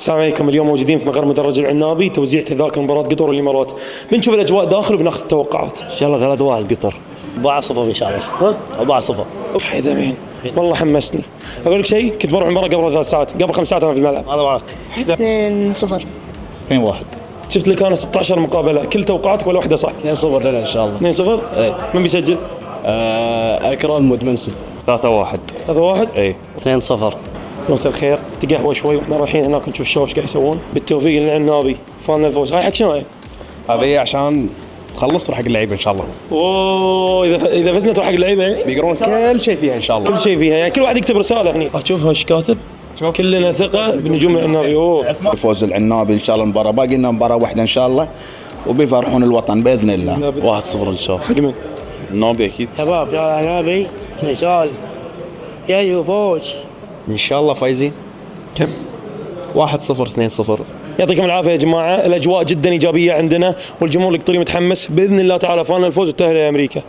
السلام عليكم. اليوم موجودين في مقر مدرج العنابي، توزيع تذاكر مباراة قطر والامارات. بنشوف الاجواء داخل وبناخذ التوقعات. ان شاء الله 3-1 قطر. 4-0 ان شاء الله. ها 4-0. حيدرين والله حمسني. اقول لك شيء، كنت بروح المباراة قبل 3 ساعات، قبل 5 ساعات انا في الملعب. انا معك. 2-0. 2-1. شفت لك انا 16 مقابلة، كل توقعاتك ولا واحدة صح؟ 2-0 لنا ان شاء الله. 2-0. اي. من بيسجل؟ اكرم مدمنسي. 3-1. 3-1. اي 2-0. مساء الخير، تقهوى شوي واحنا رايحين هناك نشوف الشباب ايش قاعد يسوون. بالتوفيق للعنابي، فانا الفوز. هاي حق شنو هاي؟ هذه عشان خلصت تروح حق اللعيبه ان شاء الله. اوه اذا فزنا تروح حق اللعيبه يعني؟ بيقرون كل شيء فيها ان شاء الله. كل شيء فيها يعني، كل واحد يكتب رساله هني. شوف ايش كاتب، كلنا ثقه بنجوم العنابي. اوه فوز العنابي ان شاء الله. المباراه باقي لنا مباراه واحده ان شاء الله، وبيفرحون الوطن باذن الله. 1-0 ان شاء الله. حق من؟ النوبي اكيد. شباب يا عنابي نزال يا فوز. ان شاء الله فايزين. كم؟ 1-0 2-0. يعطيكم العافيه يا جماعه، الاجواء جدا ايجابيه عندنا والجمهور القطري متحمس باذن الله تعالى. فانا الفوز والتاهل الى امريكا.